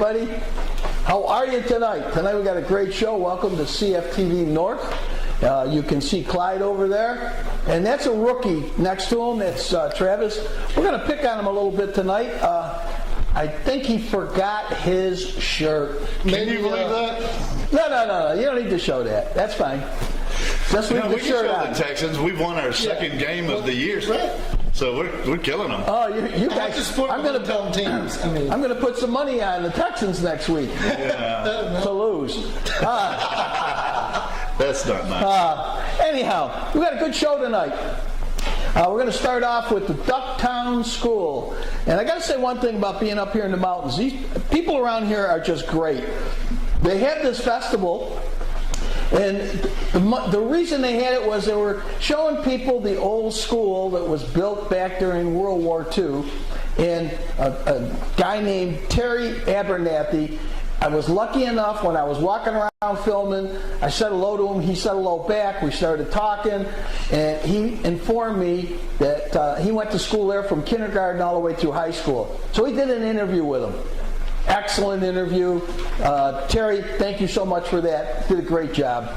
everybody. How are you tonight? Tonight we got a great show. Welcome to CFTV North. You can see Clyde over there, and that's a rookie next to him. That's Travis. We're going to pick on him a little bit tonight. I think he forgot his shirt. Can you believe that? No. You don't need to show that. That's fine. Just leave the shirt on. The Texans. We've won our second game of the year, so we're killing them. Oh, you guys! I'm going to tell teams. I'm going to put some money on the Texans next week to lose. That's not nice. Anyhow, we got a good show tonight. We're going to start off with the Ducktown School. And I got to say one thing about being up here in the mountains. These people around here are just great. They had this festival, and the reason they had it was they were showing people the old school that was built back during World War II. And a guy named Terry Abernathy, I was lucky enough when I was walking around filming, I said hello to him, he said hello back, we started talking, and he informed me that he went to school there from kindergarten all the way through high school. So he did an interview with him. Excellent interview. Terry, thank you so much for that. Did a great job.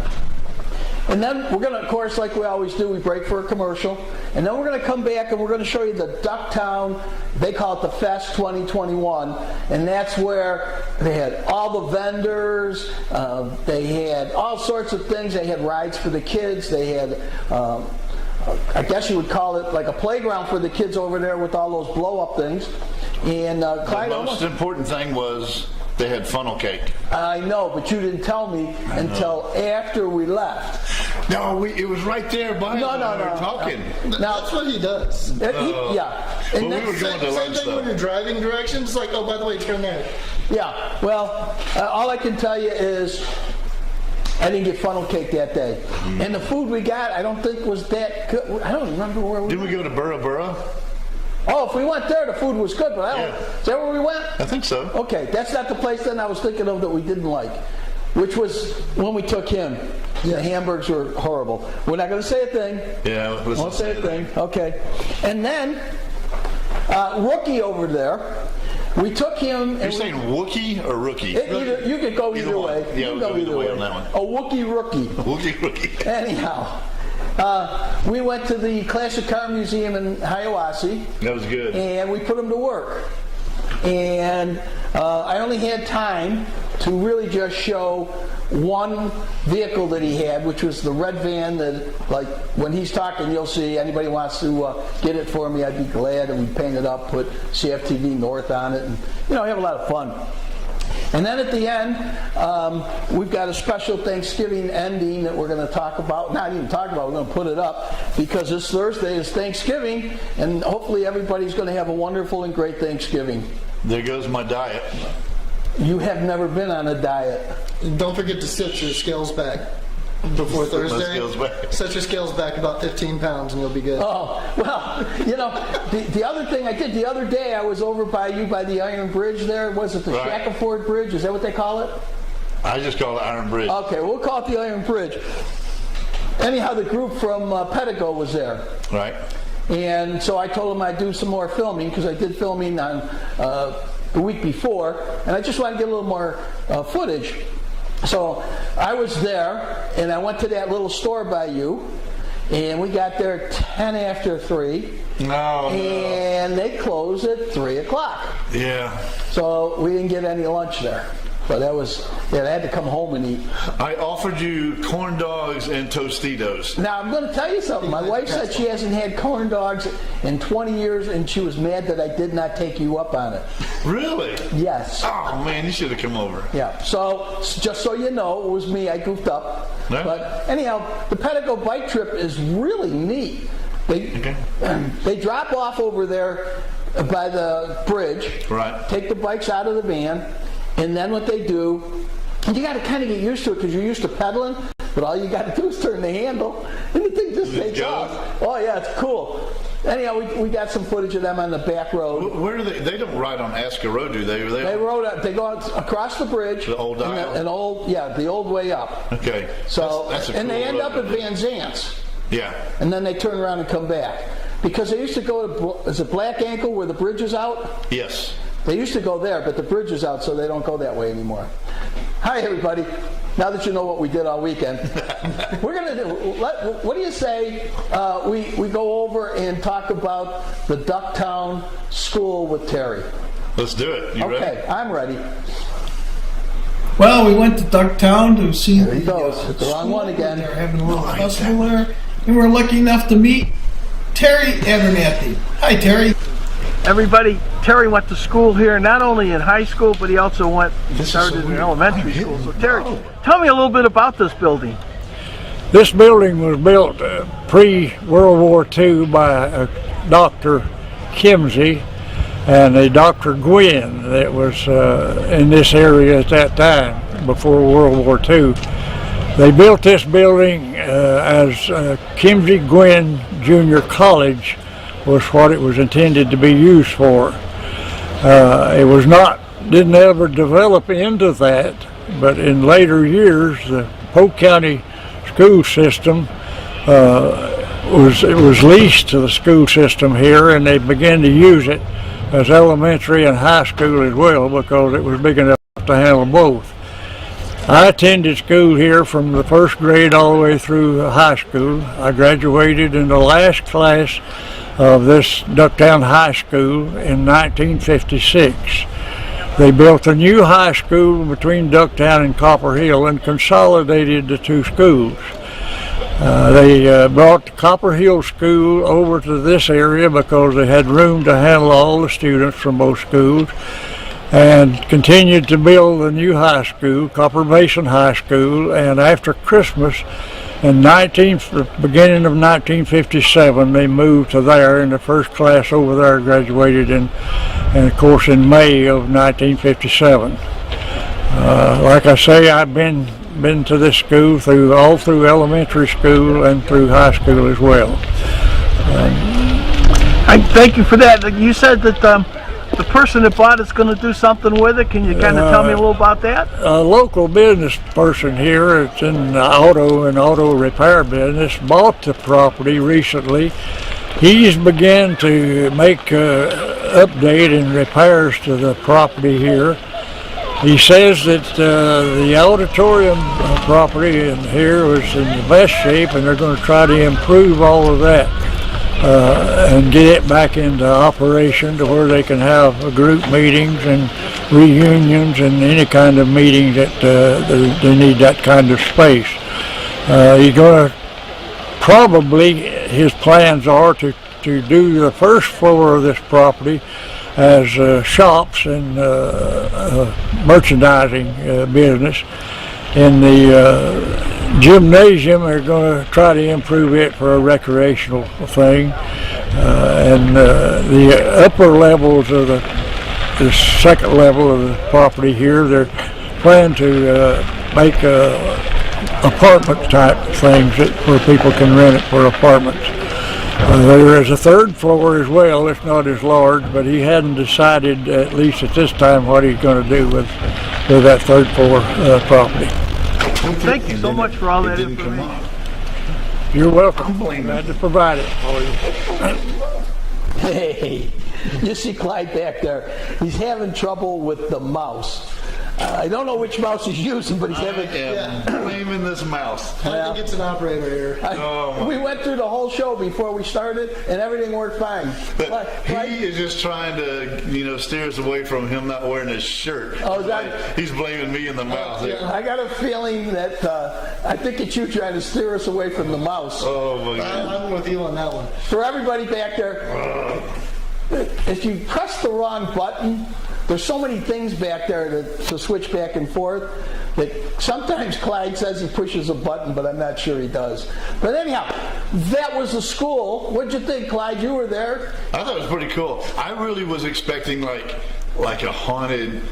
And then we're going to, of course, like we always do, we break for a commercial. And then we're going to come back and we're going to show you the Ducktown, they call it the Fest 2021. And that's where they had all the vendors, they had all sorts of things. They had rides for the kids. They had, I guess you would call it like a playground for the kids over there with all those blow-up things. And Clyde, the most important thing was they had funnel cake. I know, but you didn't tell me until after we left. No, it was right there by no, we were talking. Now, that's what he does. Yeah. And we were going to same thing when you're driving directions, like, oh, by the way, turn there. Yeah, well, all I can tell you is I didn't get funnel cake that day. And the food we got, I don't think was that good. I don't remember where we went. Did we go to Burra Burra? Oh, if we went there, the food was good, but is that where we went? I think so. Okay, that's not the place then I was thinking of that we didn't like, which was when we took him. The hamburgers were horrible. We're not going to say a thing. Yeah, won't say a thing. Okay. And then, Rookie over there, we took him. You're saying Wookie or Rookie? You could go either way. Yeah, you can go either way on that one. A Wookie Rookie. Wookie Rookie. Anyhow. We went to the Classic Car Museum in Hiawassee. That was good. And we put him to work. And I only had time to really just show one vehicle that he had, which was the red van that, like, when he's talking, you'll see. Anybody wants to get it for me, I'd be glad. And we paint it up, put CFTV North on it, and, have a lot of fun. And then at the end, we've got a special Thanksgiving ending that we're going to talk about. Not even talk about, we're going to put it up because this Thursday is Thanksgiving, and hopefully everybody's going to have a wonderful and great Thanksgiving. There goes my diet. You have never been on a diet. Don't forget to sit your scales back before Thursday. Set your scales back about 15 pounds and you'll be good. Oh, well, the other thing I did the other day, I was over by the Iron Bridge there. Was it the Shackleford Bridge? Is that what they call it? I just call it Iron Bridge. Okay, we'll call it the Iron Bridge. Anyhow, the group from Pedigo was there. Right. And so I told them I'd do some more filming because I did filming on the week before, and I just wanted to get a little more footage. So I was there, and I went to that little store by you, and we got there 10 after 3. And they closed at 3 o'clock. Yeah. So we didn't get any lunch there. But that was, I had to come home and eat. I offered you corn dogs and Tostitos. Now, I'm going to tell you something. My wife said she hasn't had corn dogs in 20 years, and she was mad that I did not take you up on it. Really? Yes. Oh, man, you should have come over. Yeah. So, just so you know, it was me. I goofed up. Yeah. But anyhow, the Pedigo bike trip is really neat. They drop off over there by the bridge. Right. Take the bikes out of the van. And then what they do, and you got to kind of get used to it because you're used to pedaling, but all you got to do is turn the handle, and the thing just takes off. Oh yeah, it's cool. Anyhow, we got some footage of them on the back road. Where do they? They don't ride on Aska Road, do they? They go across the bridge. The old aisle. The old way up. Okay. So that's a cool and they end road, up at Van Zant's. Yeah. And then they turn around and come back because they used to go to, is it Black Ankle where the bridge is out? Yes. They used to go there, but the bridge is out, so they don't go that way anymore. Hi, everybody. Now that you know what we did all weekend, we're going to do, what do you say we go over and talk about the Ducktown School with Terry? Let's do it. You ready? Okay, I'm ready. Well, we went to Ducktown to see There he goes. Hit the wrong one again. They're having a little festival there, and we're lucky enough to meet Terry Abernathy. Hi, Terry. Everybody, Terry went to school here, not only in high school, but he also started in elementary school. So Terry, tell me a little bit about this building. This building was built pre-World War II by Dr. Kimsey and a Dr. Gwynn that was in this area at that time, before World War II. They built this building as Kimsey Gwynn Junior College was what it was intended to be used for. It was not, didn't ever develop into that, but in later years, the Polk County school system it was leased to the school system here, and they began to use it as elementary and high school as well, because it was big enough to handle both. I attended school here from the first grade all the way through high school. I graduated in the last class of this Ducktown High School in 1956. They built a new high school between Ducktown and Copper Hill and consolidated the two schools. They brought the Copper Hill School over to this area because they had room to handle all the students from both schools, and continued to build a new high school, Copper Basin High School. And after Christmas in the beginning of 1957, they moved to there, and the first class over there graduated and of course in May of 1957. Like I say, I've been to this school all through elementary school and through high school as well. I thank you for that. You said that the person that bought it's going to do something with it. Can you kind of tell me a little about that? A local business person here, it's in the auto repair business, bought the property recently. He's began to make update and repairs to the property here. He says that the auditorium property in here was in the best shape, and they're going to try to improve all of that and get it back into operation to where they can have group meetings and reunions and any kind of meeting that they need that kind of space. He's going to probably, his plans are to do the first floor of this property as shops and merchandising business. In the gymnasium, they're going to try to improve it for a recreational thing. And the upper levels of the second level of the property here, they're planning to make apartment type things where people can rent it for apartments. There is a third floor as well. It's not as large, but he hadn't decided, at least at this time, what he's going to do with that third floor property. Thank you so much for all that information. You're welcome. Glad to provide it for you. Hey, you see Clyde back there. He's having trouble with the mouse. I don't know which mouse he's using, but he's having... blaming this mouse. I think it's an operator here. We went through the whole show before we started, and everything worked fine. But he is just trying to, steer us away from him not wearing his shirt. Oh, is that... He's blaming me and the mouse. I got a feeling that I think it's you trying to steer us away from the mouse. Oh, my God. I'm with you on that one. For everybody back there, if you press the wrong button, there's so many things back there to switch back and forth that sometimes Clyde says he pushes a button, but I'm not sure he does. But anyhow, that was the school. What'd you think, Clyde? You were there. I thought it was pretty cool. I really was expecting like a haunted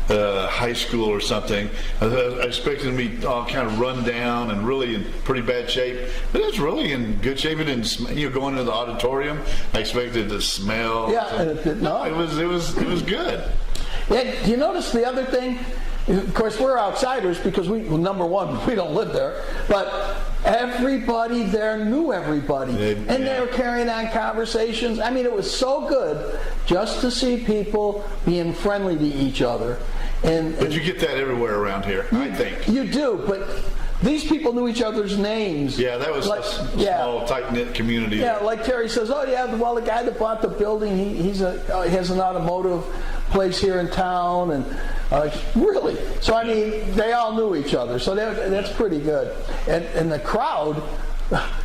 high school or something. I expected it to be all kind of run down and really in pretty bad shape, but it was really in good shape. It didn't, going into the auditorium, I expected it to smell. Yeah, no, it was good. Yeah, you notice the other thing? Of course, we're outsiders because number one, we don't live there. But everybody there knew everybody. And they were carrying on conversations. I mean, it was so good just to see people being friendly to each other. But you get that everywhere around here, I think. You do, but these people knew each other's names. Yeah, that was a small, tight-knit community. Yeah, like Terry says, oh yeah, well, the guy that bought the building, he has an automotive place here in town, and really. So I mean, they all knew each other, so that's pretty good. And the crowd,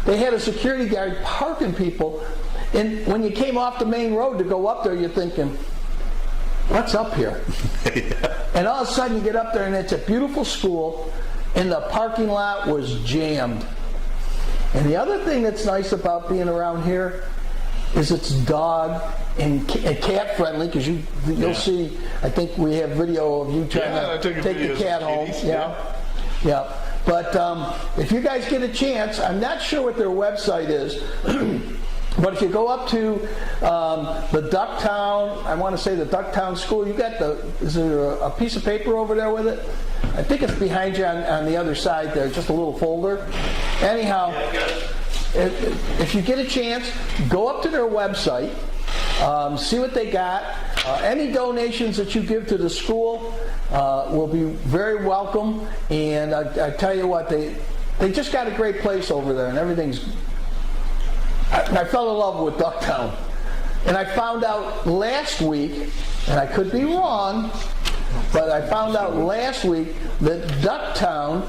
they had a security guard parking people, and when you came off the main road to go up there, you're thinking, what's up here? And all of a sudden you get up there, and it's a beautiful school, and the parking lot was jammed. And the other thing that's nice about being around here is it's dog and cat friendly, because you'll see, I think we have video of you trying to take the cat home. Yeah. But if you guys get a chance, I'm not sure what their website is, but if you go up to the Ducktown, I want to say the Ducktown School, you got is there a piece of paper over there with it? I think it's behind you on the other side there, just a little folder. Anyhow, if you get a chance, go up to their website, see what they got. Any donations that you give to the school will be very welcome. And I tell you what, they just got a great place over there, and everything's. I fell in love with Ducktown. And I found out last week, and I could be wrong, but I found out last week that Ducktown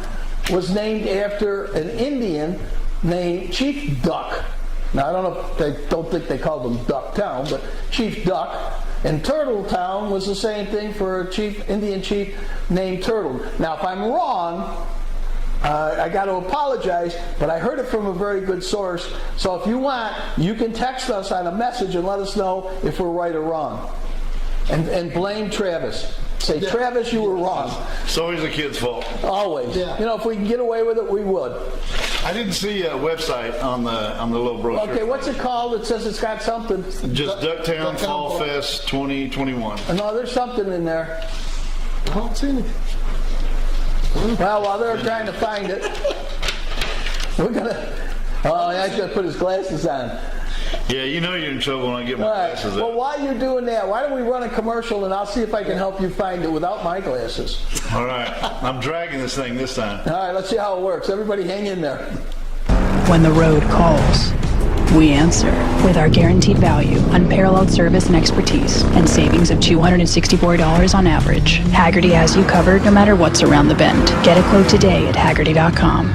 was named after an Indian named Chief Duck. Now, I don't think they called him Ducktown, but Chief Duck. And Turtletown was the same thing for a Indian chief named Turtle. Now, if I'm wrong, I got to apologize, but I heard it from a very good source. So if you want, you can text us on a message and let us know if we're right or wrong. And blame Travis. Say, Travis, you were wrong. It's always the kid's fault. Always. Yeah. You know, if we can get away with it, we would. I didn't see a website on the little brochure. Okay, what's it called? It says it's got something. Just Ducktown Fall Fest 2021. No, there's something in there. I don't see anything. Well, while they're trying to find it, we're gonna. Oh, I got to put his glasses on. Yeah, you know you're in trouble when I get my glasses Well, up. while you're doing that, why don't we run a commercial and I'll see if I can help you find it without my glasses. All right, I'm dragging this thing this time. All right, let's see how it works. Everybody hang in there. When the road calls, we answer with our guaranteed value, unparalleled service and expertise, and savings of $264 on average. Haggerty has you covered no matter what's around the bend. Get a quote today at Haggerty.com.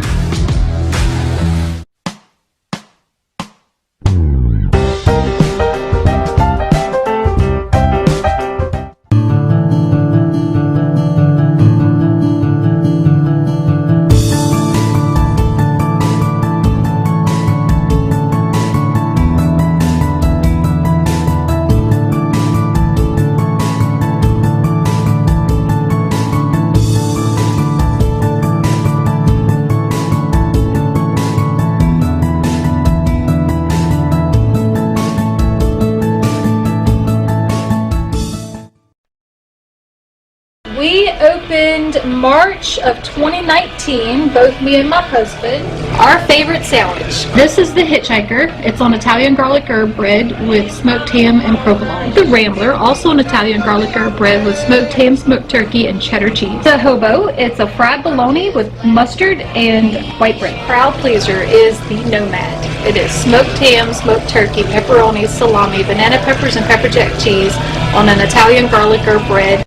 We opened March of 2019, both me and my husband. Our favorite sandwich. This is the Hitchhiker. It's on Italian garlic herb bread with smoked ham and provolone. The Rambler, also an Italian garlic herb bread with smoked ham, smoked turkey, and cheddar cheese. The Hobo, it's a fried bologna with mustard and white bread. Crowd pleaser is the Nomad. It is smoked ham, smoked turkey, pepperoni, salami, banana peppers, and pepper jack cheese on an Italian garlic herb bread.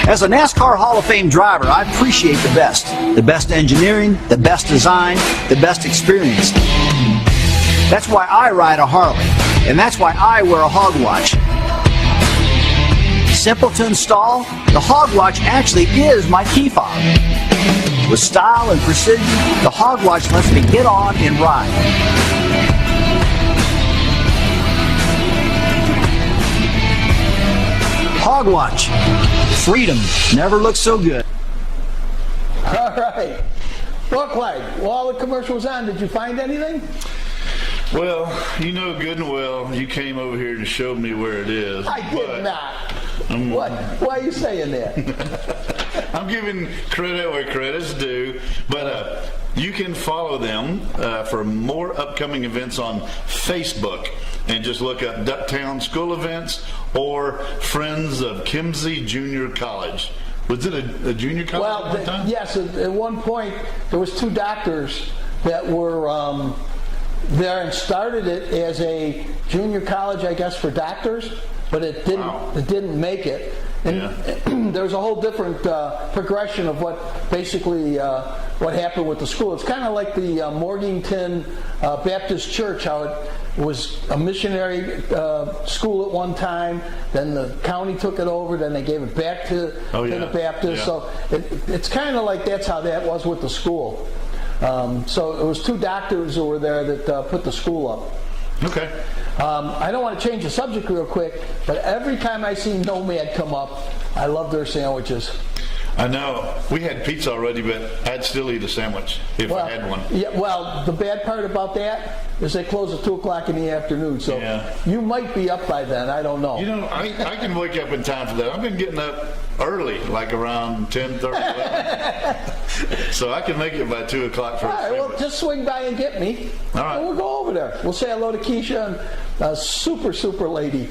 As a NASCAR Hall of Fame driver, I appreciate the best. The best engineering, the best design, the best experience. That's why I ride a Harley, and that's why I wear a hog watch. Simple to install, the hog watch actually is my key fob. With style and precision, the hog watch lets me get on and ride. Hog watch. Freedom never looks so good. All right. Well, Clyde, while the commercial was on, did you find anything? Well, you know good and well you came over here to show me where it is. I did not. What? Why are you saying that? I'm giving credit where credit's due, but you can follow them for more upcoming events on Facebook, and just look up Ducktown School Events or Friends of Kimsey Junior College. Was it a junior college at one time? Yes. At one point, there was 2 doctors that were there and started it as a junior college, I guess, for doctors, but it didn't. Wow. It didn't make it. And there was a whole different progression of what basically what happened with the school. It's kind of like the Morganton Baptist Church, how it was a missionary school at one time, then the county took it over, then they gave it back to the Baptist. Yeah. So it's kind of like that's how that was with the school. So it was 2 doctors who were there that put the school up. Okay. I don't want to change the subject real quick, but every time I see Nomad come up, I love their sandwiches. I know. We had pizza already, but I'd still eat a sandwich if I had one. Yeah, well, the bad part about that is they close at 2 o'clock in the afternoon, so you might be up by then. I don't know. You know, I can wake up in time for that. I've been getting up early, like around 10:30, 11. So I can make it by 2 o'clock for All right, well, just swing by and get me. All right. And we'll go over there. We'll say hello to Keisha and a super lady.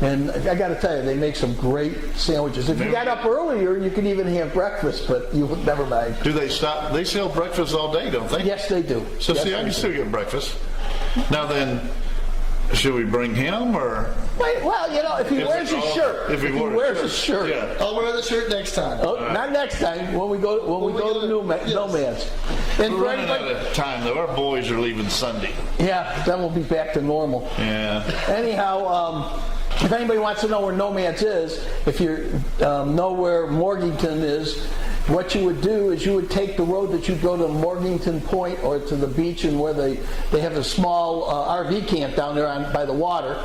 And I got to tell you, they make some great sandwiches. If you got up earlier, you could even have breakfast, but you would never mind. Do they stop? They sell breakfast all day, don't they? Yes, they do. So yes, see, I can still get breakfast. Now then, should we bring him or? Well, you know, if he wears his shirt. If he wears a shirt. Yeah. I'll wear the shirt next time. Oh, not next time. When we go to Nomads. And We're running out of time though. Our boys are leaving Sunday. Yeah, then we'll be back to normal. Yeah. Anyhow, if anybody wants to know where Nomads is, if you know where Morganton is, what you would do is you would take the road that you go to Morganton Point or to the beach, and where they have a small RV camp down there by the water.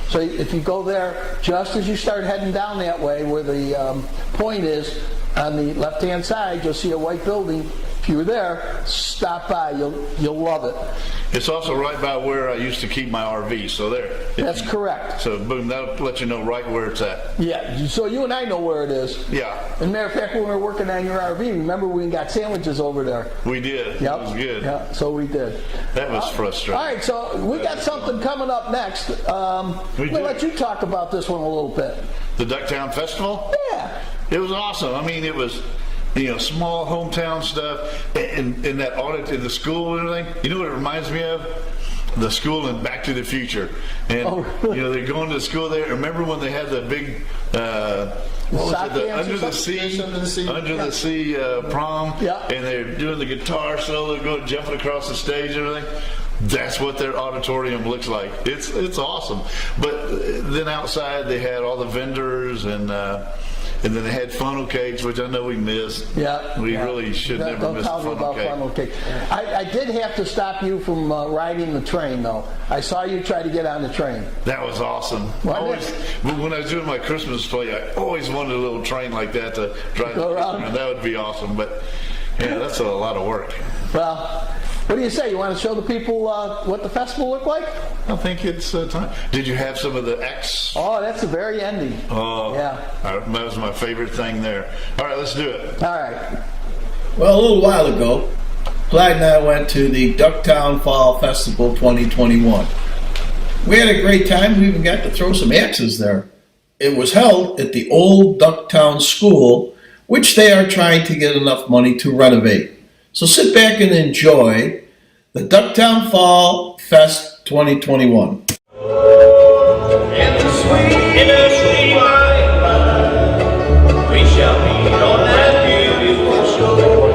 So if you go there, just as you start heading down that way where the point is, on the left-hand side, you'll see a white building. If you're there, stop by. You'll love it. It's also right by where I used to keep my RV, so there. That's correct. So boom, that'll let you know right where it's at. Yeah, so you and I know where it is. Yeah. As a matter of fact, when we were working on your RV, remember we got sandwiches over there? We did. Yep. It was good. Yeah, so we did. That was frustrating. All right, so we got something coming up next. I'm going to let you talk about this one a little bit. The Ducktown Festival? Yeah. It was awesome. I mean, it was, small hometown stuff, and that audit in the school and everything. You know what it reminds me of? The school in Back to the Future. And, they're going to the school there. Remember when they had the big, Under the Sea prom? Yeah. And they're doing the guitar solo, going jumping across the stage and everything? That's what their auditorium looks like. It's awesome. But then outside they had all the vendors, and then they had funnel cakes, which I know we missed. Yeah, we really should never miss funnel cake. Funnel cake. I did have to stop you from riding the train, though. I saw you try to get on the train. That was awesome. When I was doing my Christmas play, I always wanted a little train like that to drive around. That would be awesome. But yeah, that's a lot of work. Well, what do you say? You want to show the people what the festival looked like? I think it's time. Did you have some of the X? Oh, that's the very ending. Oh, yeah. That was my favorite thing there. All right, let's do it. All right. Well, a little while ago, Clyde and I went to the Ducktown Fall Festival 2021. We had a great time. We even got to throw some axes there. It was held at the old Ducktown School, which they are trying to get enough money to renovate. So sit back and enjoy the Ducktown Fall Fest 2021. We shall meet on that beautiful shore.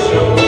Show.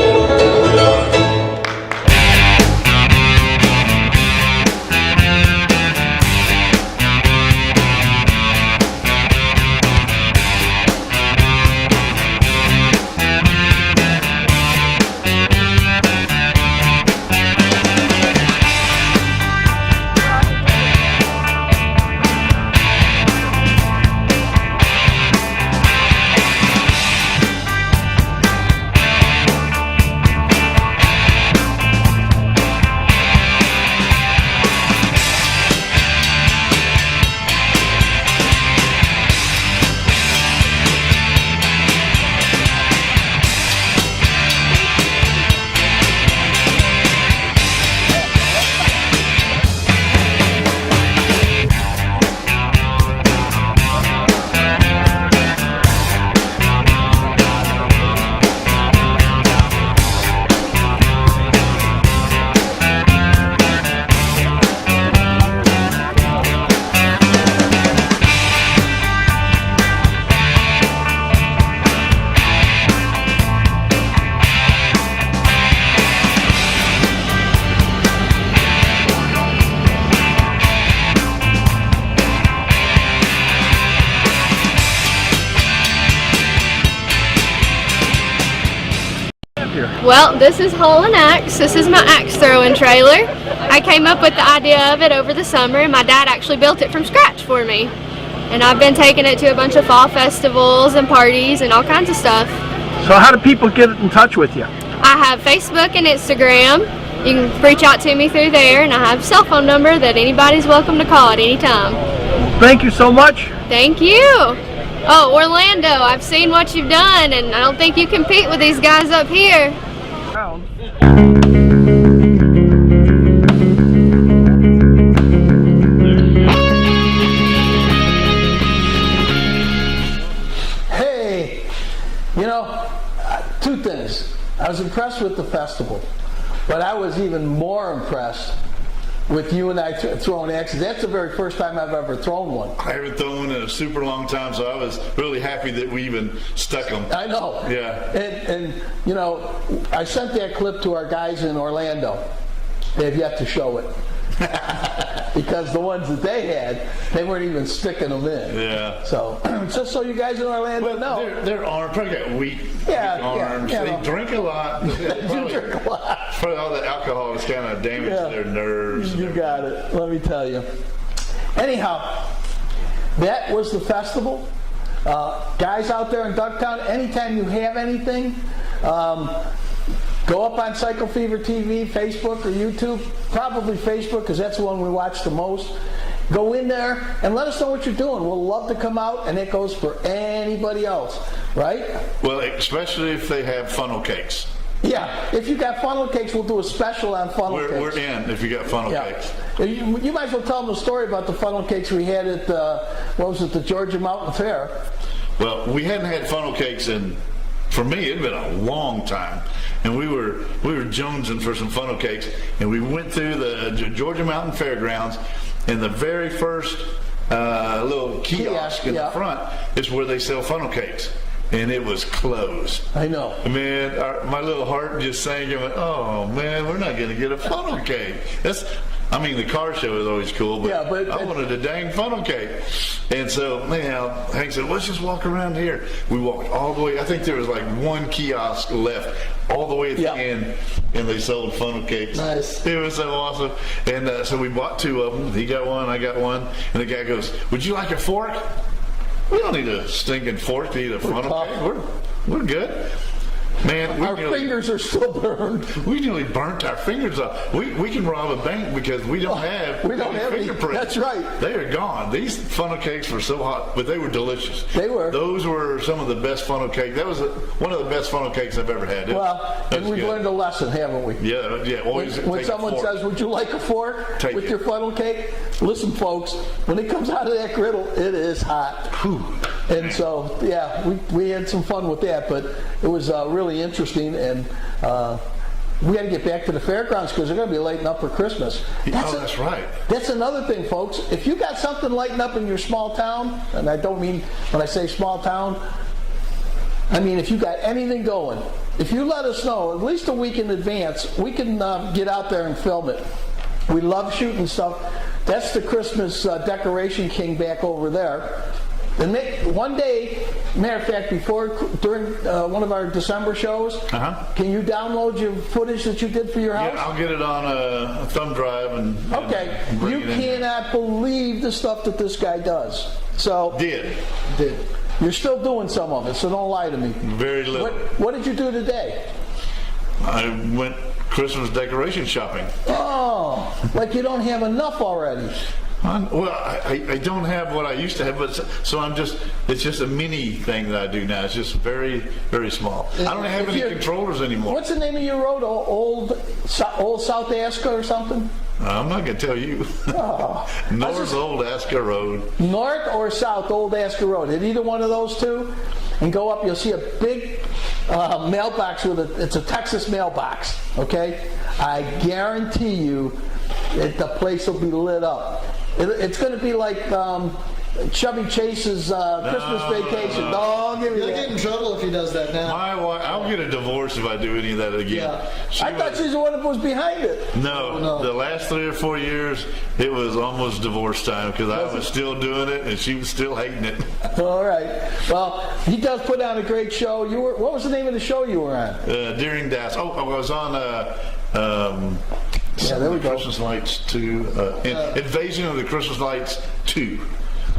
Well, this is Hole and Axe. This is my axe throwing trailer. I came up with the idea of it over the summer, and my dad actually built it from scratch for me. And I've been taking it to a bunch of fall festivals and parties and all kinds of stuff. So how do people get in touch with you? I have Facebook and Instagram. You can reach out to me through there, and I have a cell phone number that anybody's welcome to call at any time. Thank you so much. Thank you. Oh, Orlando, I've seen what you've done, and I don't think you compete with these guys up here. Hey, you know, two things. I was impressed with the festival, but I was even more impressed with you and I throwing axes. That's the very first time I've ever thrown one. I haven't thrown one in a super long time, so I was really happy that we even stuck them. I know. Yeah. And you know, I sent that clip to our guys in Orlando. They've yet to show it. Because the ones that they had, they weren't even sticking them in. Yeah. So, just so you guys in Orlando know. Their arms, probably got weak arms. Yeah, they drink a lot. They do drink a lot. Probably all the alcohol has kind of damaged their nerves. You got it. Let me tell you. Anyhow, that was the festival. Guys out there in Ducktown, anytime you have anything, go up on Cycle Fever TV, Facebook or YouTube. Probably Facebook, because that's the one we watch the most. Go in there and let us know what you're doing. We'll love to come out, and it goes for anybody else, right? Well, especially if they have funnel cakes. Yeah, if you got funnel cakes, we'll do a special on funnel cakes. We're in if you got funnel cakes. You might as well tell them the story about the funnel cakes we had at, the Georgia Mountain Fair. Well, we hadn't had funnel cakes for me, it'd been a long time. And we were jonesing for some funnel cakes, and we went through the Georgia Mountain Fairgrounds, and the very first little kiosk in the front is where they sell funnel cakes. And it was closed. I know. Man, my little heart just sank and went, oh man, we're not going to get a funnel cake. The car show is always cool, but I wanted a dang funnel cake. And so, Hank said, let's just walk around here. We walked all the way. I think there was like one kiosk left all the way at the end, and they sold funnel cakes. Nice. It was so awesome. And so we bought two of them. He got one, I got one. And the guy goes, would you like a fork? We don't need a stinking fork to eat a funnel cake. We're good. Man, our fingers are still burned. We nearly burnt our fingers off. We can rob a bank because we don't have fingerprints. That's right. They are gone. These funnel cakes were so hot, but they were delicious. They were. Those were some of the best funnel cakes. That was one of the best funnel cakes I've ever had. And we've learned a lesson, haven't we? Yeah. Always when someone says, would you like a fork with your funnel cake? Listen, folks, when it comes out of that griddle, it is hot. Whew. And so, we had some fun with that, but it was really interesting, and we got to get back to the fairgrounds because they're going to be lighting up for Christmas. That's right. That's another thing, folks. If you got something lighting up in your small town, and I don't mean when I say small town, I mean if you got anything going, if you let us know at least a week in advance, we can get out there and film it. We love shooting stuff. That's the Christmas decoration king back over there. And one day, matter of fact, during one of our December shows, can you download your footage that you did for your house? Yeah, I'll get it on a thumb drive and you cannot believe the stuff that this guy does. So did. You're still doing some of it, so don't lie to me. Very little. What did you do today? I went Christmas decoration shopping. Oh, like you don't have enough already. Well, I don't have what I used to have, but it's just a mini thing that I do now. It's just very, very small. I don't have any controllers anymore. What's the name of your road? Old South Aska or something? I'm not going to tell you. North Old Aska Road. North or South Old Aska Road. Hit either one of those two and go up. You'll see a big mailbox it's a Texas mailbox. Okay? I guarantee you the place will be lit up. It's going to be like Chevy Chase's Christmas Vacation. No, give me He'll that. get in trouble if he does that now. My wife, I'll get a divorce if I do any of that again. Yeah. I thought she's the one that was behind it. No, the last 3 or 4 years, it was almost divorce time because I was still doing it and she was still hating it. All right. Well, he does put on a great show. What was the name of the show you were on? During that, I was on Yeah, there we go. Christmas Lights 2, Invasion of the Christmas Lights 2.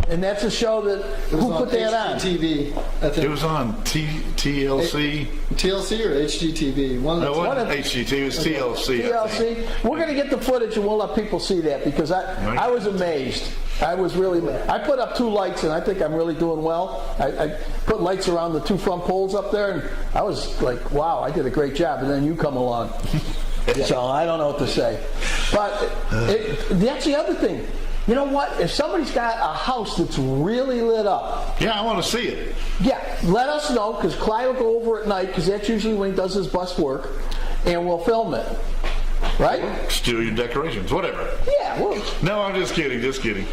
And that's a show that, who put that on? HGTV, I think. It was on TLC. TLC or HGTV? One No, of it the wasn't HGT, it was TLC. I think. TLC. We're going to get the footage and we'll let people see that because I was amazed. I was really amazed. I put up 2 lights and I think I'm really doing well. I put lights around the 2 front poles up there and I was like, wow, I did a great job. And then you come along. So I don't know what to say. But that's the other thing. You know what? If somebody's got a house that's really lit up. Yeah, I want to see it. Yeah, let us know because Clyde will go over at night because that's usually when he does his bus work and we'll film it. Right? Steal your decorations, whatever. Yeah. Well, No, I'm just kidding.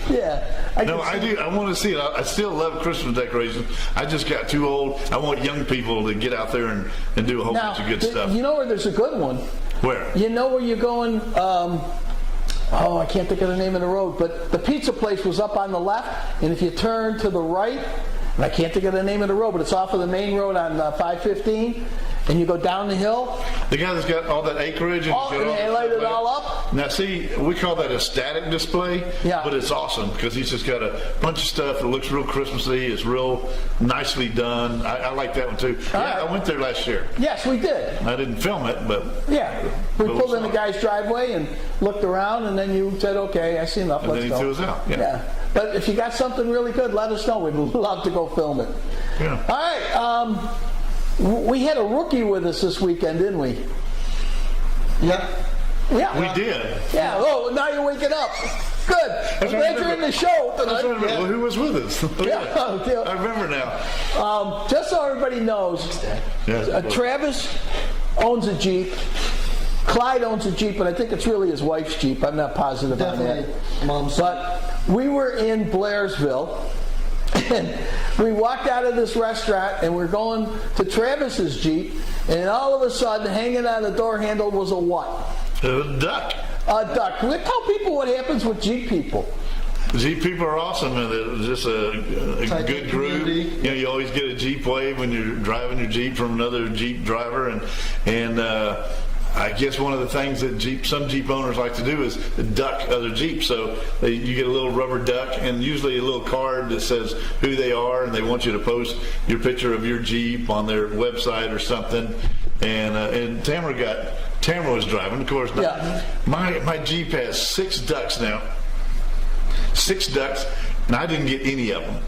yeah. I do. I want to see it. I still love Christmas decorations. I just got too old. I want young people to get out there and do a whole bunch of good stuff. You know where there's a good one? Where? You know where you're going? I can't think of the name of the road, but the pizza place was up on the left, and if you turn to the right, and I can't think of the name of the road, but it's off of the main road on 515, and you go down the hill. The guy that's got all that acreage and They light it all up. Now, see, we call that a static display, Yeah. but it's awesome because he's just got a bunch of stuff that looks real Christmassy. It's real nicely done. I like that one too. right. I went there last year. Yes, we did. I didn't film it, but Yeah. We But pulled in the it's- guy's driveway and looked around, and then you said, okay, I see enough, and let's then he go. threw us out. Yeah. But if you got something really good, let us know. We'd love to go film it. Yeah. All right. We had a rookie with us this weekend, didn't we? Yeah. Yeah. We did. Yeah. Oh, now you're waking up. Good. I'm glad you're in the show I was trying to tonight. remember, well, who was with us? Yeah. I remember now. Just so everybody knows, Travis owns a Jeep. Clyde owns a Jeep, but I think it's really his wife's Jeep. I'm not positive on Definitely that. Mom's. But we were in Blairsville, and we walked out of this restaurant, and we're going to Travis's Jeep, and all of a sudden, hanging on the door handle was a what? A duck. A duck. Tell people what happens with Jeep people. Jeep people are awesome, and they're just a good group. community. You know, you always get a Jeep wave when you're driving your Jeep from another Jeep driver, and I guess one of the things that some Jeep owners like to do is duck other Jeeps. So you get a little rubber duck and usually a little card that says who they are, and they want you to post your picture of your Jeep on their website or something. And Tamara was driving, of course. Yeah. My Jeep has 6 ducks now. 6 ducks. And I didn't get any of them.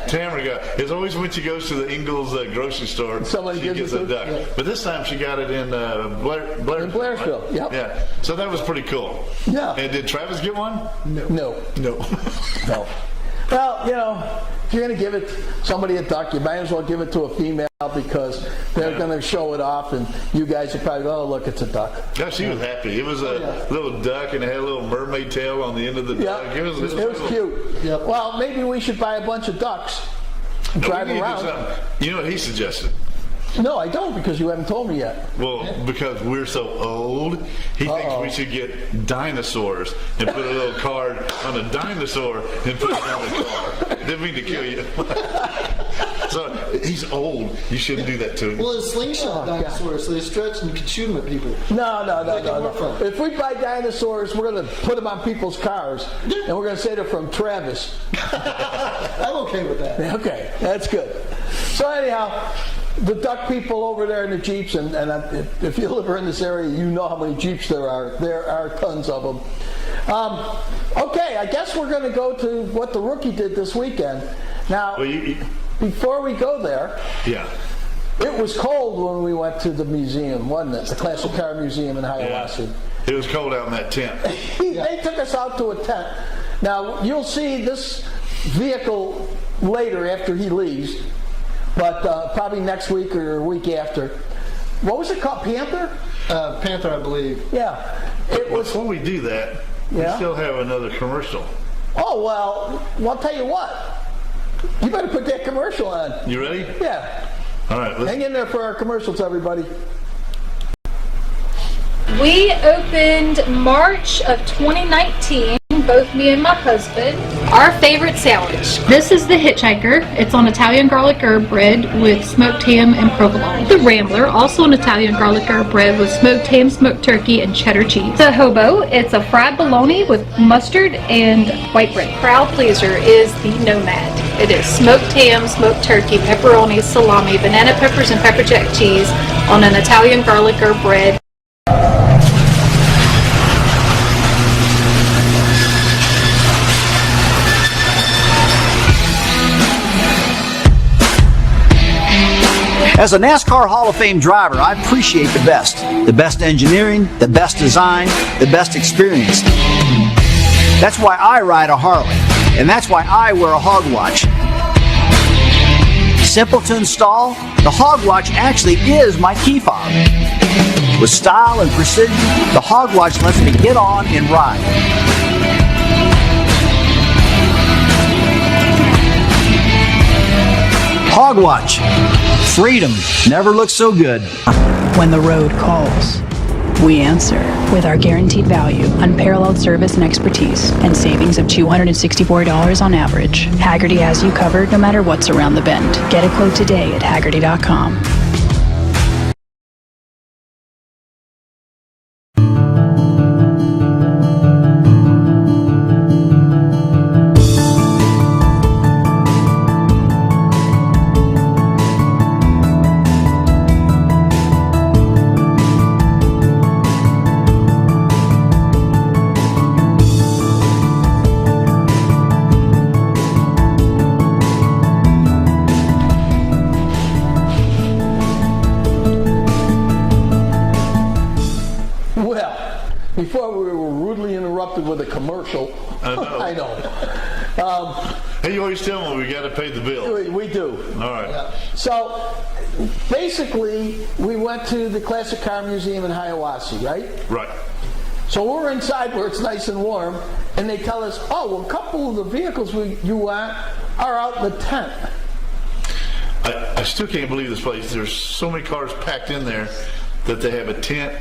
Tamara got. It's always when she goes to the Ingles grocery store, Somebody she gives gets it a to- duck. yeah. But this time she got it in Blairsville. In Blairsville, right? yep. Yeah. So that was pretty cool. Yeah. And did Travis get one? No. No. No. Well, you know, if you're going to give it somebody a duck, you might as well give it to a female because they're going to show it off, and you guys are probably, oh, look, it's a duck. Yeah, she was happy. It was a little duck, and it had a little mermaid tail on the end of the duck. Yeah, It was cool. cute. Yep. Well, maybe we should buy a bunch of ducks and No, we drive need to do around. something. You know what he suggested? No, I don't because you haven't told me yet. Well, because we're so old, he thinks we should get dinosaurs and put a little card on a dinosaur and put it on the car. Didn't mean to kill you. So he's old. You shouldn't do that to him. Well, it's slingshot dinosaurs, so they stretch and you can shoot them at people. No. Make it more fun. If we buy dinosaurs, we're going to put them on people's cars, and we're going to say they're from Travis. I'm okay with that. Okay, that's good. So anyhow, the duck people over there in the Jeeps, and if you live in this area, you know how many Jeeps there are. There are tons of them. Okay, I guess we're going to go to what the rookie did this weekend. Now, before we go there, Yeah. it was cold when we went to the museum, wasn't it? The Classic Car Museum in Hiawassee. It was cold out in that tent. They took us out to a tent. Now, you'll see this vehicle later after he leaves, but probably next week or a week after. What was it called? Panther? Panther, I believe. Yeah. It was. Before we do that, we Yeah? still have another commercial. Oh, well, I'll tell you what. You better put that commercial on. You ready? Yeah. All right. Hang in there for our commercials, everybody. We opened March of 2019, both me and my husband. Our favorite sandwich. This is the Hitchhiker. It's on Italian garlic herb bread with smoked ham and provolone. The Rambler, also an Italian garlic herb bread with smoked ham, smoked turkey, and cheddar cheese. The Hobo, it's a fried bologna with mustard and white bread. Crowd pleaser is the Nomad. It is smoked ham, smoked turkey, pepperoni, salami, banana peppers, and pepper jack cheese on an Italian garlic herb bread. As a NASCAR Hall of Fame driver, I appreciate the best engineering, the best design, the best experience. That's why I ride a Harley, and that's why I wear a hog watch. Simple to install, the hog watch actually is my key fob. With style and precision, the hog watch lets me get on and ride. Hog watch. Freedom never looks so good. When the road calls, we answer with our guaranteed value, unparalleled service and expertise, and savings of $264 on average. Haggerty has you covered no matter what's around the bend. Get a quote today at Haggerty.com. Before we were rudely interrupted with a commercial. I know. I know. Hey, you always tell me we got to pay the bill. We do. All right. Yeah. So basically, we went to the Classic Car Museum in Hiawassee, right? Right. So we're inside where it's nice and warm, and they tell us, oh, well, a couple of the vehicles you want are out in the tent. I still can't believe this place. There's so many cars packed in there that they have a tent.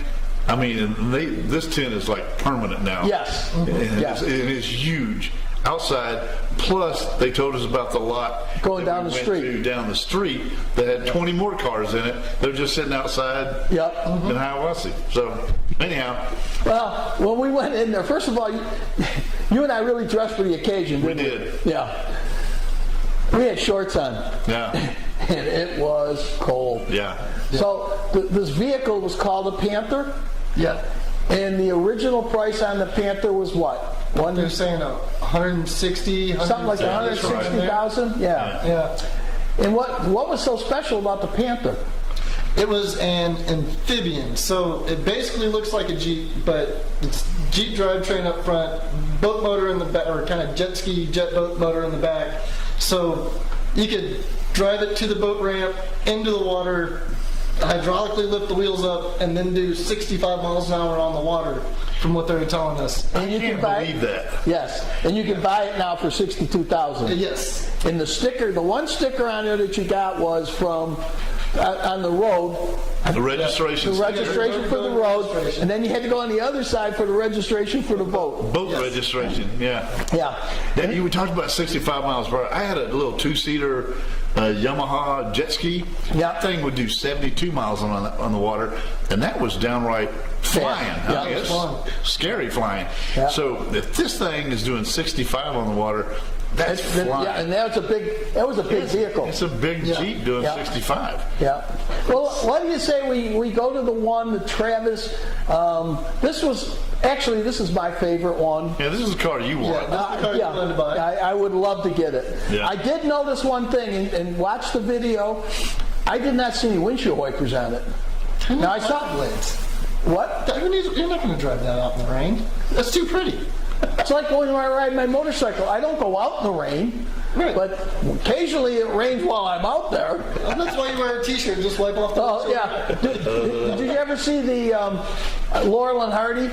I mean, this tent is like permanent now. Yes. And Yes. it is huge outside. Plus, they told us about the lot Going that down we the went street. to down the street that had 20 more cars in it. They're just sitting outside Yep. in Hiawassee. So, anyhow. Well, when we went in there, first of all, you and I really dressed for the occasion, didn't we? did. Yeah. We had shorts on. Yeah. And it was cold. Yeah. So this vehicle was called a Panther. Yeah. And the original price on the Panther was what? They're saying 160, Something like 160,000. Yeah. Yeah. And what was so special about the Panther? It was an amphibian, so it basically looks like a Jeep, but it's Jeep drivetrain up front, boat motor in the back, or kind of jet ski, jet boat motor in the back. So you could drive it to the boat ramp, into the water, hydraulically lift the wheels up, and then do 65 miles an hour on the water, from what they were telling us. And you I can't believe that. Yes, and you can buy it now for $62,000. Yes. And the one sticker on there that you got was from on the road. The registration. The registration for the road, and then you had to go on the other side for the registration for the boat. Boat registration, yeah. Yeah. Now, you were talking about 65 miles per hour. I had a little two-seater Yamaha jet ski. Yeah. That thing would do 72 miles on the water, and that was downright flying. Yeah, I mean, it was fun. Scary flying. Yeah. So if this thing is doing 65 on the water, that's flying. Yeah, and that was a big vehicle. It's a big Jeep doing 65. Yeah. Well, why do you say we go to the Travis? This is my favorite one. Yeah, this is the car you want. Yeah, this is the car you wanted to buy. I would love to get it. Yeah. I did notice one thing, and watch the video. I did not see any windshield wipers on it. Now I saw blades. What? You're not going to drive that out in the rain. That's too pretty. It's like when I ride my motorcycle. I don't go out in the rain, Right. but occasionally it rains while I'm out there. And that's why you wear a t-shirt, just wipe off the Oh, yeah. Did you ever see the Laurel and Hardy?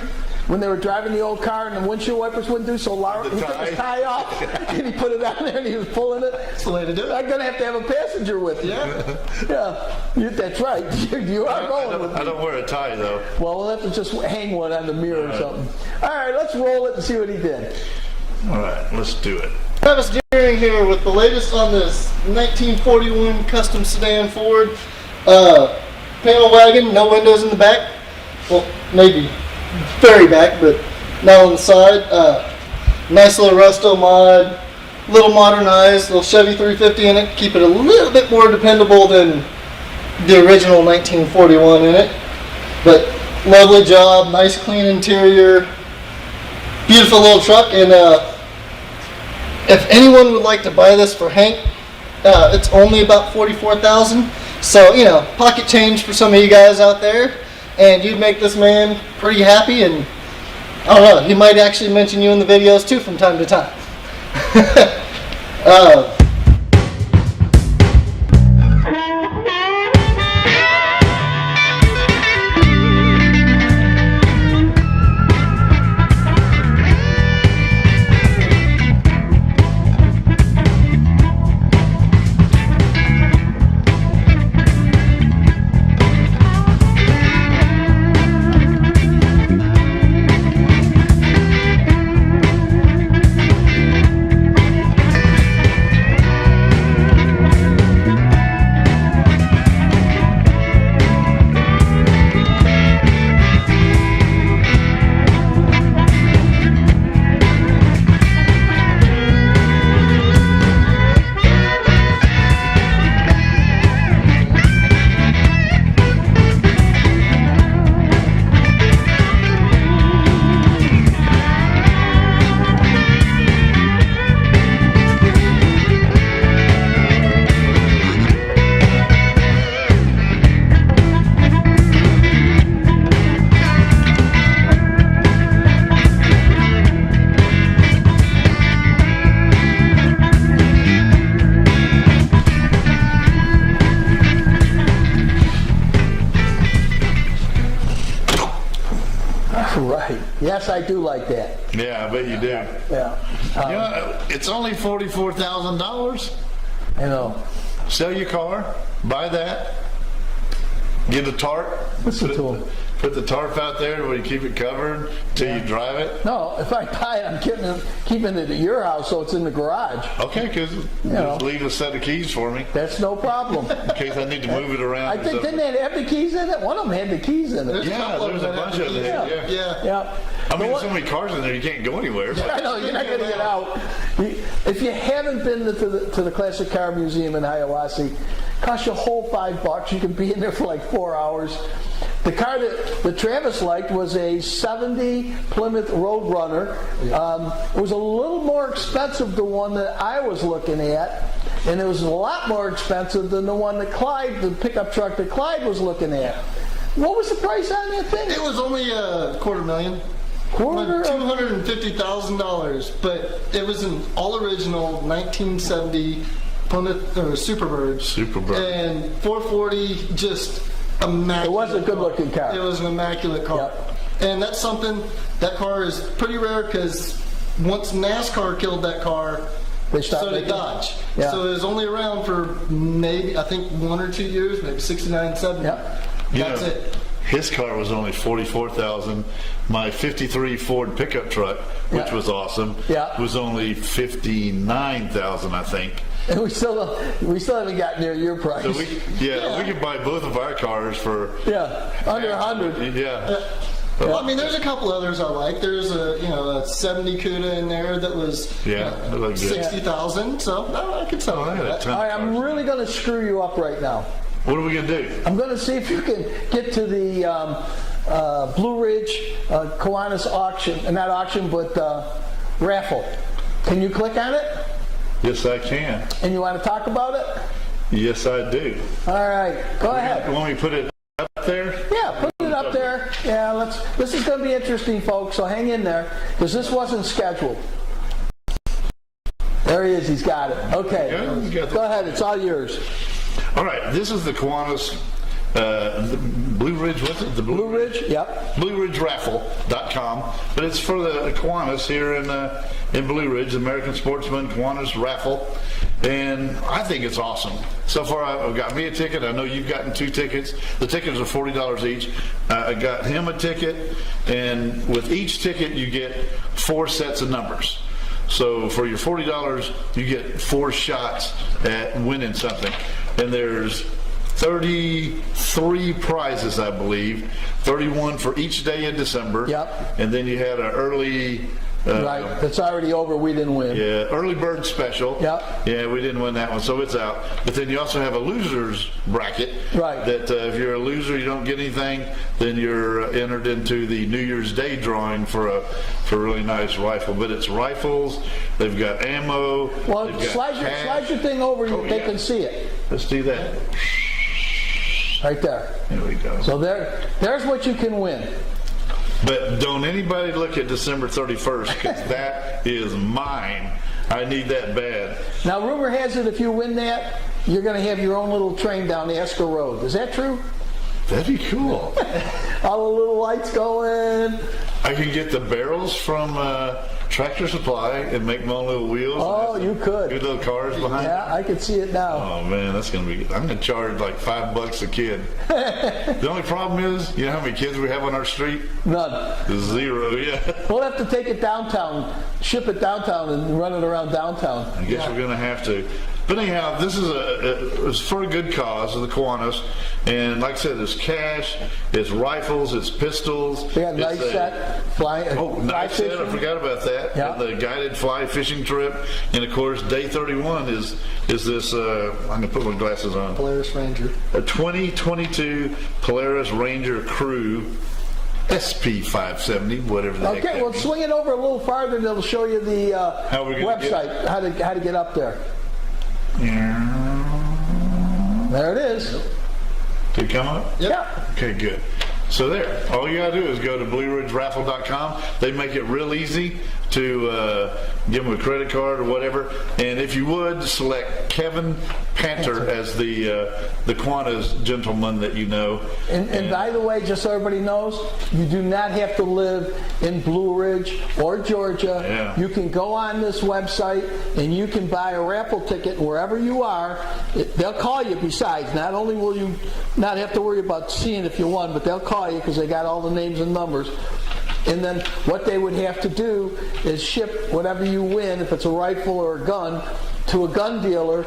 when they were driving the old car and the windshield wipers wouldn't do so loud. He took his tie off and he put it on there and he was pulling it. That's the way to do it. I'm going to have a passenger with you. Yeah, that's right. You are going with me. I don't wear a tie, though. Well, we'll have to just hang one on the mirror or something. All right, let's roll it and see what he did. All right, let's do it. Travis Deering here with the latest on this 1941 custom sedan Ford. Panel wagon, no windows in the back. Well, maybe very back, but not on the side. Nice little resto mod, little modernized, little Chevy 350 in it. Keep it a little bit more dependable than the original 1941 in it. But lovely job, nice clean interior, beautiful little truck. And if anyone would like to buy this for Hank, it's only about $44,000. So, you know, pocket change for some of you guys out there, and you'd make this man pretty happy. And I don't know, he might actually mention you in the videos too from time to time. Right. Yes, I do like that. Yeah, I bet you do. Yeah. It's only $44,000. I know. Sell your car, buy that, get a tarp, Listen to him. put the tarp out there where you keep it covered till you drive it. No, if I buy it, I'm keeping it at your house so it's in the garage. Okay, because know. just leave a set of keys for me That's no problem. in case I need to move it around. I or think, something. didn't they have the keys in it? One of them had the keys in it. Yeah, there's a bunch of them. Yeah. Yeah. I mean, there's so many cars in there, you can't go anywhere. I know, you're not going to get out. If you haven't been to the Classic Car Museum in Hiawassee, it costs you a whole $5. You can be in there for like 4 hours. The car that Travis liked was a 70 Plymouth Roadrunner. It was a little more expensive than the one that I was looking at, and it was a lot more expensive than the one that Clyde, the pickup truck that Clyde was looking at. What was the price on that thing? It was only $250,000. $250,000, but it was an all original 1970 Plymouth Superbird. And 440, just immaculate. It was a good looking car. It was an immaculate car. Yep. And that's something, that car is pretty rare because once NASCAR killed that car, so did Dodge. Yeah. So it was only around for maybe, I think, 1 or 2 years, maybe 69, 70. Yep. That's it. His car was only $44,000. My '53 Ford pickup truck, which was awesome, was only $59,000, I think. And we still haven't gotten near your price. So we could buy both of our cars for under 100. Yeah. Well, I mean, there's a couple others I like. There's a 70 CUDA in there that was that looked good. 60,000. So I could sell that. All right, I'm really going to screw you up right now. What are we going to do? I'm going to see if you can get to the Blue Ridge Kiwanis auction, not auction, but raffle. Can you click on it? Yes, I can. And you want to talk about it? Yes, I do. All right, go ahead. Want me to put it up there? Yeah, put it up there. Yeah, this is going to be interesting, folks, so hang in there, because this wasn't scheduled. There he is, he's got it. Okay, go ahead, it's all yours. All right, this is the Kiwanis Blue Ridge, what's it? The Blue Ridge, yep. BlueRidgeRaffle.com, but it's for the Kiwanis here in Blue Ridge, the American Sportsman Kiwanis Raffle, and I think it's awesome. So far, I've got me a ticket. I know you've gotten 2 tickets. The tickets are $40 each. I got him a ticket, and with each ticket, you get 4 sets of numbers. So for your $40, you get 4 shots at winning something, and there's 33 prizes, I believe, 31 for each day in December. Yep. And then you had an early... right, that's already over, we didn't win. Yeah, early bird special. Yep. Yeah, we didn't win that one, so it's out. But then you also have a loser's bracket. Right. That if you're a loser, you don't get anything, then you're entered into the New Year's Day drawing for a really nice rifle. But it's rifles, they've got ammo. Well, they've got slide your thing over, they can see it. Let's do that. Right there. There we go. So there's what you can win. But don't anybody look at December 31st, because that is mine. I need that bad. Now, rumor has it if you win that, you're going to have your own little train down the Esker Road. Is that true? That'd be cool. All the little lights going. I can get the barrels from Tractor Supply and make my own little wheels. Oh, you could. Good little cars behind. Yeah, I can see it now. Oh man, that's gonna be. I'm gonna charge like $5 a kid. The only problem is, you know how many kids we have on our street? None. 0. Yeah. We'll have to take it downtown, ship it downtown, and run it around downtown. I guess we're gonna have to. But anyhow, this is it's for a good cause of the Kiwanis, and like I said, it's cash, it's rifles, it's pistols. We got night set, fly. Night set. I forgot about that. Yeah. The guided fly fishing trip, and of course, day 31 is this. I'm gonna put my glasses on. Polaris Ranger. A 2022 Polaris Ranger Crew. SP570, whatever the heck. Okay, well, swing it over a little farther, and it'll show you the website, how to get up there. There it is. Did it come up? Yep. Yeah. Okay, good. So there, all you gotta do is go to BlueRidgeRaffle.com. They make it real easy to give them a credit card or whatever. And if you would, select Kevin Panther as the Kiwanis gentleman that you know. And by the way, just so everybody knows, you do not have to live in Blue Ridge or Georgia. Yeah. You can go on this website and you can buy a raffle ticket wherever you are. They'll call you besides. Not only will you not have to worry about seeing if you won, but they'll call you because they got all the names and numbers. And then what they would have to do is ship whatever you win, if it's a rifle or a gun, to a gun dealer,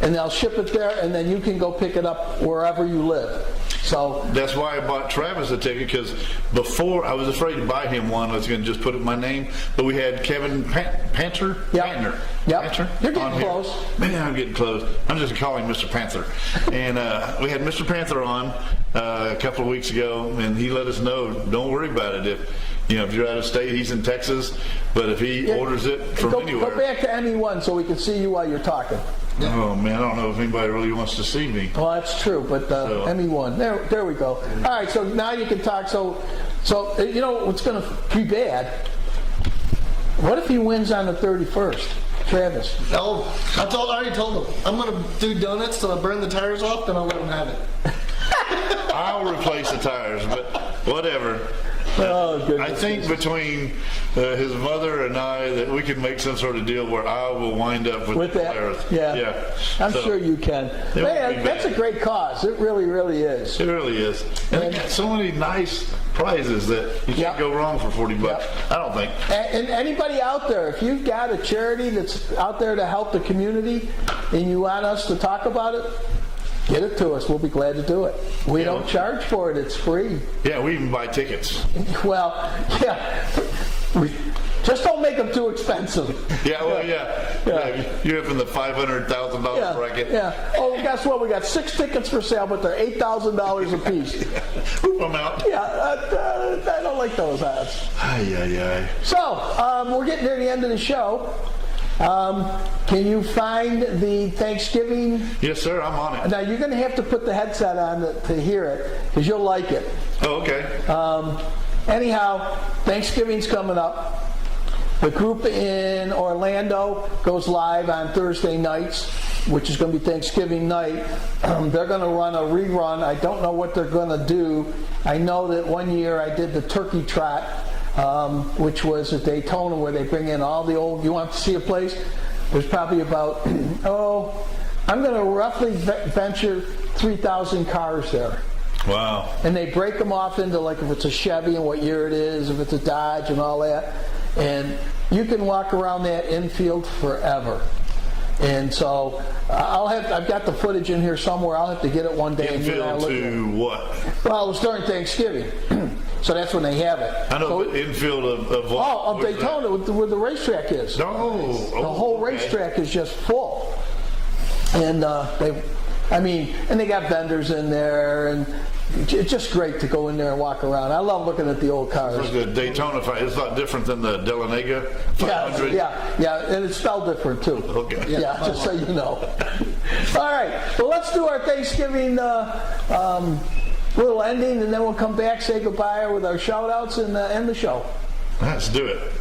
and they'll ship it there, and then you can go pick it up wherever you live. So that's why I bought Travis a ticket, because before I was afraid to buy him one. I was going to just put my name, but we had Kevin Panther. Yep. Panther. You're getting close. Man, I'm getting close. I'm just calling him Mr. Panther. And we had Mr. Panther on a couple of weeks ago, and he let us know, don't worry about it. If you're out of state, he's in Texas, but if he orders it from anywhere. Go back to ME1 so we can see you while you're talking. Oh man, I don't know if anybody really wants to see me. Well, that's true, but ME1. There we go. All right, so now you can talk. So you know what's going to be bad? What if he wins on the 31st, Travis? Oh, I already told him. I'm going to do donuts till I burn the tires off, then I'll let him have it. I'll replace the tires, but whatever. Oh, goodness. I think between his mother and I that we can make some sort of deal where I will wind up with the Polaris. Yeah. I'm sure you can. Man, that's a great cause. It really, really is. It really is. And they got so many nice prizes that you can't go wrong for $40. I don't think. And anybody out there, if you've got a charity that's out there to help the community and you want us to talk about it, get it to us. We'll be glad to do it. We don't charge for it. It's free. Yeah, we even buy tickets. Well, yeah. Just don't make them too expensive. Yeah, well, yeah. You're up in the $500,000 bracket. Yeah. Oh, guess what? We got 6 tickets for sale, but they're $8,000 a piece. I'm out. Yeah, I don't like those odds. Aye. So, we're getting near the end of the show. Can you find the Thanksgiving? Yes, sir. I'm on it. Now, you're going to have to put the headset on to hear it, because you'll like it. Oh, okay. Anyhow, Thanksgiving's coming up. The group in Orlando goes live on Thursday nights. which is going to be Thanksgiving night. They're going to run a rerun. I don't know what they're going to do. I know that one year I did the turkey trot, which was at Daytona, where they bring in all the old. You want to see a place? There's probably about I'm going to roughly venture 3,000 cars there. Wow. And they break them off into, like, if it's a Chevy and what year it is, if it's a Dodge and all that. And you can walk around that infield forever. And so I've got the footage in here somewhere. I'll have to get it one day. Infield to what? Well, it was during Thanksgiving. So that's when they have it. I know, but infield of what? Oh, of Daytona, where the racetrack is. The whole racetrack is just full. And and they got vendors in there, and it's just great to go in there and walk around. I love looking at the old cars. The Daytona fight, it's a lot different than the Delanega 500. Yeah, and it's spelled different too. Okay. Yeah, just so you know. All right, well, let's do our Thanksgiving little ending, and then we'll come back, say goodbye with our shout-outs, and end the show. Let's do it.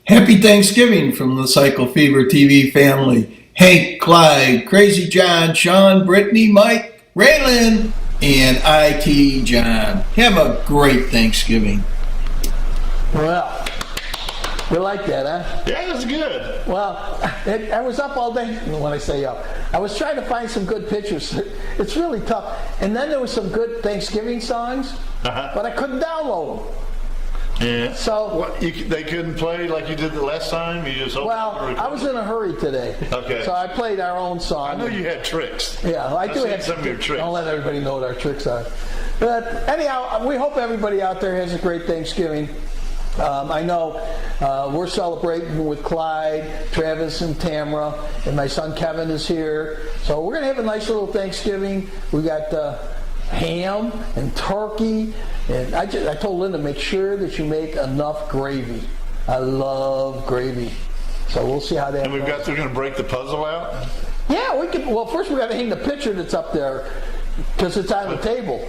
Happy Thanksgiving from the Cycle Fever TV family. Hank, Clyde, Crazy John, Shawn, Brittani, Mike, Raylan, and IT John. Have a great Thanksgiving. Well, you like that, huh? Yeah, that's good. Well, I was up all day. When I say up, I was trying to find some good pictures. It's really tough. And then there was some good Thanksgiving songs, but I couldn't download them. Yeah. So they couldn't play like you did the last time? You just I was in a hurry today. Okay. So I played our own song. I know you had tricks. Yeah, I do have some of your tricks. Don't let everybody know what our tricks are. But anyhow, we hope everybody out there has a great Thanksgiving. I know we're celebrating with Clyde, Travis, and Tamara, and my son Kevin is here. So we're going to have a nice little Thanksgiving. We got ham and turkey, and I told Linda, make sure that you make enough gravy. I love gravy. So we'll see how that And we're going to break the puzzle out? Yeah, we could. Well, first we got to hang the picture that's up there because it's on the table.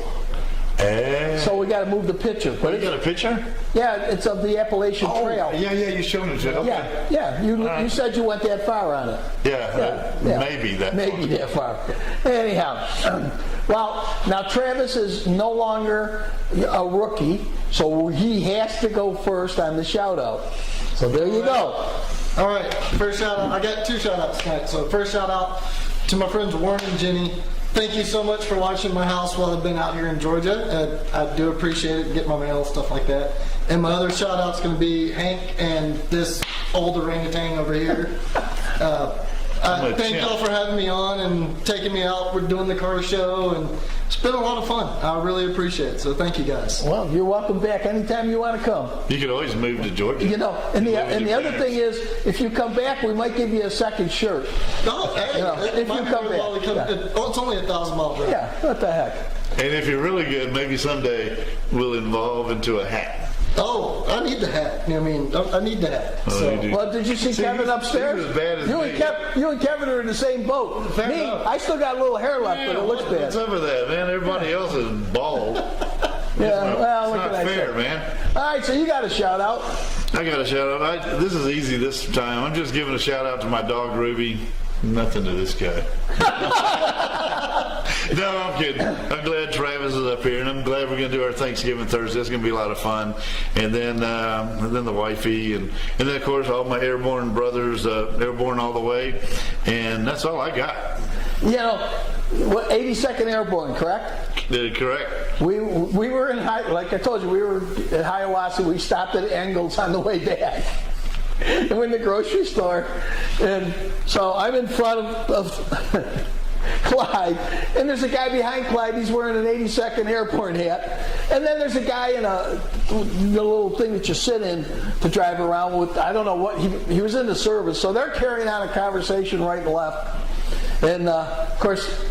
So we got to move the picture. But you got a picture? Yeah, it's of the Appalachian Trail. Yeah, you showed it to me. Okay. Yeah. You said you went that far on it. Yeah. Maybe that far. Anyhow, well, now Travis is no longer a rookie, so he has to go first on the shout out. So there you go. All right, first shout out. I got two shout outs tonight. So first shout out to my friends Warren and Jenny. Thank you so much for watching my house while I've been out here in Georgia. I do appreciate it, get my mail, stuff like that. And my other shout out's going to be Hank and this old orangutan over here. Thank y'all for having me on and taking me out. We're doing the car show, and it's been a lot of fun. I really appreciate it. So thank you guys. Well, you're welcome back anytime you want to come. You can always move to Georgia. You know, and the other thing is, if you come back, we might give you a second shirt. Oh, hey, if you come back. It's only 1,000 miles drive. Yeah, what the heck. And if you're really good, maybe someday we'll evolve into a hat. Oh, I need the hat. I mean, I need the hat. Well, did you see Kevin upstairs? As bad as you and Kevin are in the same boat. Me, I still got a little hair left, but it looks bad. What's up with that, man? Everybody else is bald. Well, it's not fair, man. All right, so you got a shout out. I got a shout out. This is easy this time. I'm just giving a shout out to my dog Ruby. Nothing to this guy. No, I'm kidding. I'm glad Travis is up here, and I'm glad we're going to do our Thanksgiving Thursday. It's going to be a lot of fun. And then the wifey, and then of course all my airborne brothers, airborne all the way. And that's all I got. You know, 82nd Airborne, correct? Correct. We were in like I told you, we were at Hiawassee. We stopped at Engels on the way back. And we're in the grocery store, and so I'm in front of Clyde, and there's a guy behind Clyde. He's wearing an 82nd Airborne hat, and then there's a guy in the little thing that you sit in to drive around with. I don't know what he was in the service, so they're carrying on a conversation right and left, and of course.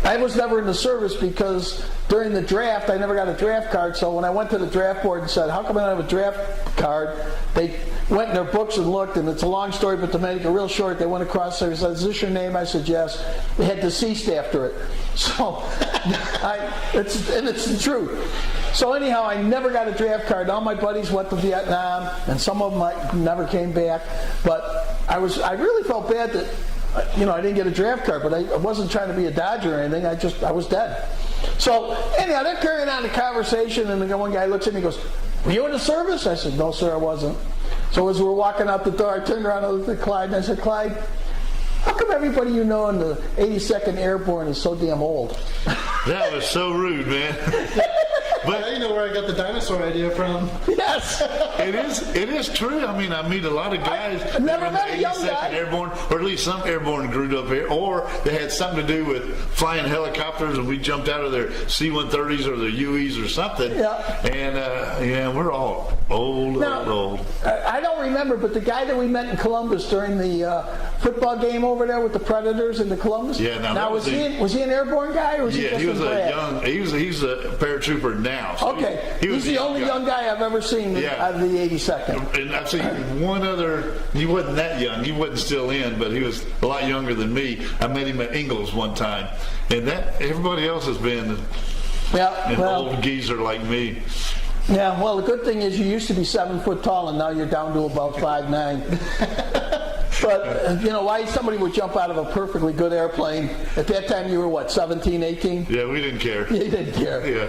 I was never in the service because during the draft, I never got a draft card. So when I went to the draft board and said, how come I don't have a draft card? They went in their books and looked, and it's a long story, but to make it real short, they went across there and said, is this your name? I said, yes. They had deceased after it. So, it's the truth. So anyhow, I never got a draft card. All my buddies went to Vietnam, and some of them never came back. But I really felt bad that, I didn't get a draft card, but I wasn't trying to be a Dodger or anything. I was dead. So anyhow, they're carrying on the conversation, and the one guy looks at me and goes, were you in the service? I said, no, sir, I wasn't. So as we're walking out the door, I turned around and looked at Clyde, and I said, Clyde, how come everybody you know in the 82nd Airborne is so damn old? That was so rude, man. But now you know where I got the dinosaur idea from. Yes. It is true. I mean, I meet a lot of guys I've never that met are a young 82nd guy. Airborne, or at least some airborne grew up here, or they had something to do with flying helicopters, and we jumped out of their C-130s or their UEs or something. Yeah. And we're all old. I don't remember, but the guy that we met in Columbus during the football game over there with the Predators in the Columbus. Yeah. Now was he an airborne guy, or was he just he was Brad? a young. He's a paratrooper now. So Okay. he was He's the only young guy I've ever seen out of the 82nd. And I've seen one other. He wasn't that young. He wasn't still in, but he was a lot younger than me. I met him at Ingalls one time, and everybody else has been an old geezer like me. Yeah, well, the good thing is you used to be 7 foot tall, and now you're down to about 5'9". But, why somebody would jump out of a perfectly good airplane? At that time, you were, what, 17, 18? Yeah, we didn't care. You didn't care. Yeah.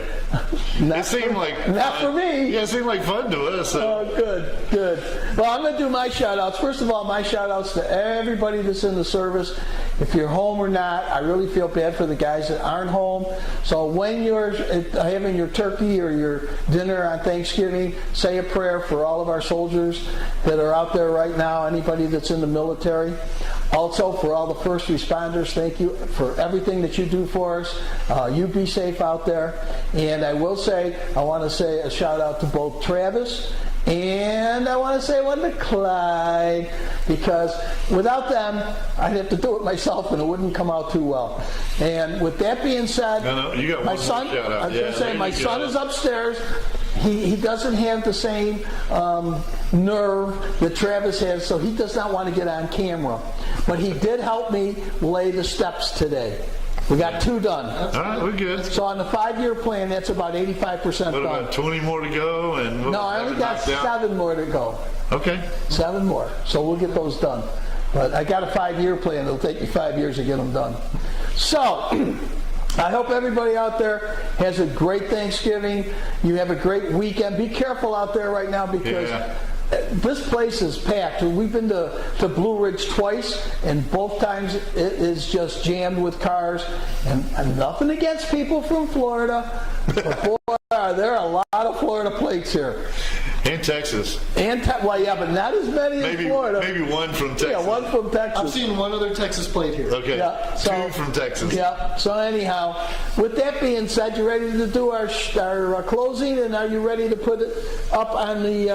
It seemed like not for me. Yeah, it seemed like fun to us. So. Oh, good. Well, I'm going to do my shout-outs. First of all, my shout-outs to everybody that's in the service. If you're home or not, I really feel bad for the guys that aren't home. So when you're having your turkey or your dinner on Thanksgiving, say a prayer for all of our soldiers that are out there right now, anybody that's in the military. Also, for all the first responders, thank you for everything that you do for us. You be safe out there. And I want to say a shout out to both Travis and I want to say one to Clyde, because without them, I'd have to do it myself and it wouldn't come out too well. And with that being said, you got my one son, more shout out. I was going to say, my son is upstairs. He doesn't have the same nerve that Travis has, so he does not want to get on camera. But he did help me lay the steps today. We got 2 done. All right, we're good. So on the 5-year plan, that's about 85% done. What about 20 more to go? And no, I only got 7 more to go. Okay. 7 more. So we'll get those done. But I got a 5-year plan. It'll take me 5 years to get them done. So I hope everybody out there has a great Thanksgiving. You have a great weekend. Be careful out there right now because this place is packed. We've been to Blue Ridge twice, and both times it is just jammed with cars. And nothing against people from Florida, but boy, there are a lot of Florida plates here. And Texas. But not as many as Florida. Maybe one from Texas. Yeah, one from Texas. I've seen one other Texas plate here. Okay. Yeah, so, 2 from Texas. Yeah. So anyhow, with that being said, you ready to do our closing, and are you ready to put it up on the?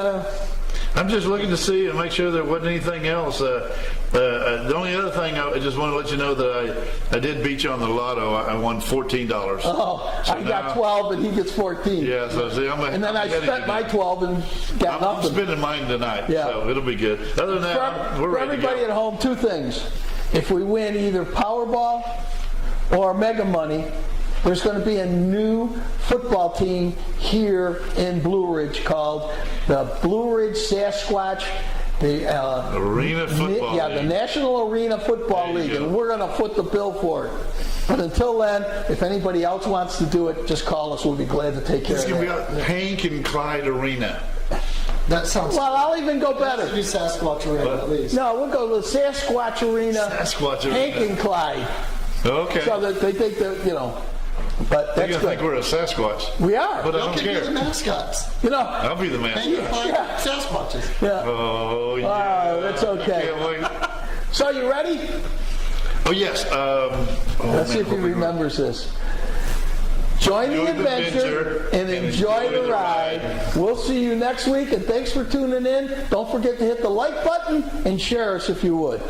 I'm just looking to see and make sure there wasn't anything else. The only other thing I just want to let you know that I did beat you on the lotto. I won $14. Oh, so I got 12 and he gets 14. Yeah, so see, and then I spent my 12 and got nothing. I'm spending mine tonight, so it'll be good. Other than that, we're ready for everybody to go. at home, 2 things. If we win either Powerball or Mega Money, there's going to be a new football team here in Blue Ridge called the Blue Ridge Sasquatch Arena Football League. The National Arena Football League, and we're going to foot the bill for it. But until then, if anybody else wants to do it, just call us. We'll be glad to take care of it. It's going to be Hank and Clyde Arena. That sounds. Well, I'll even go better. Be Sasquatch Arena at least. No, we'll go to the Sasquatch Arena. Sasquatch Arena. Hank and Clyde. Okay. So that they think that But They're that's gonna think good. we're a Sasquatch. We are. But I Y'all don't could be the care. mascots. You know. I'll be the And you mascot. find Sasquatches. Yeah. Oh yeah. Wow, that's okay. Can't wait. So you ready? Oh yes. Let's see if he remembers this. Join the adventure and enjoy the ride. We'll see you next week, and thanks for tuning in. Don't forget to hit the like button and share us if you would.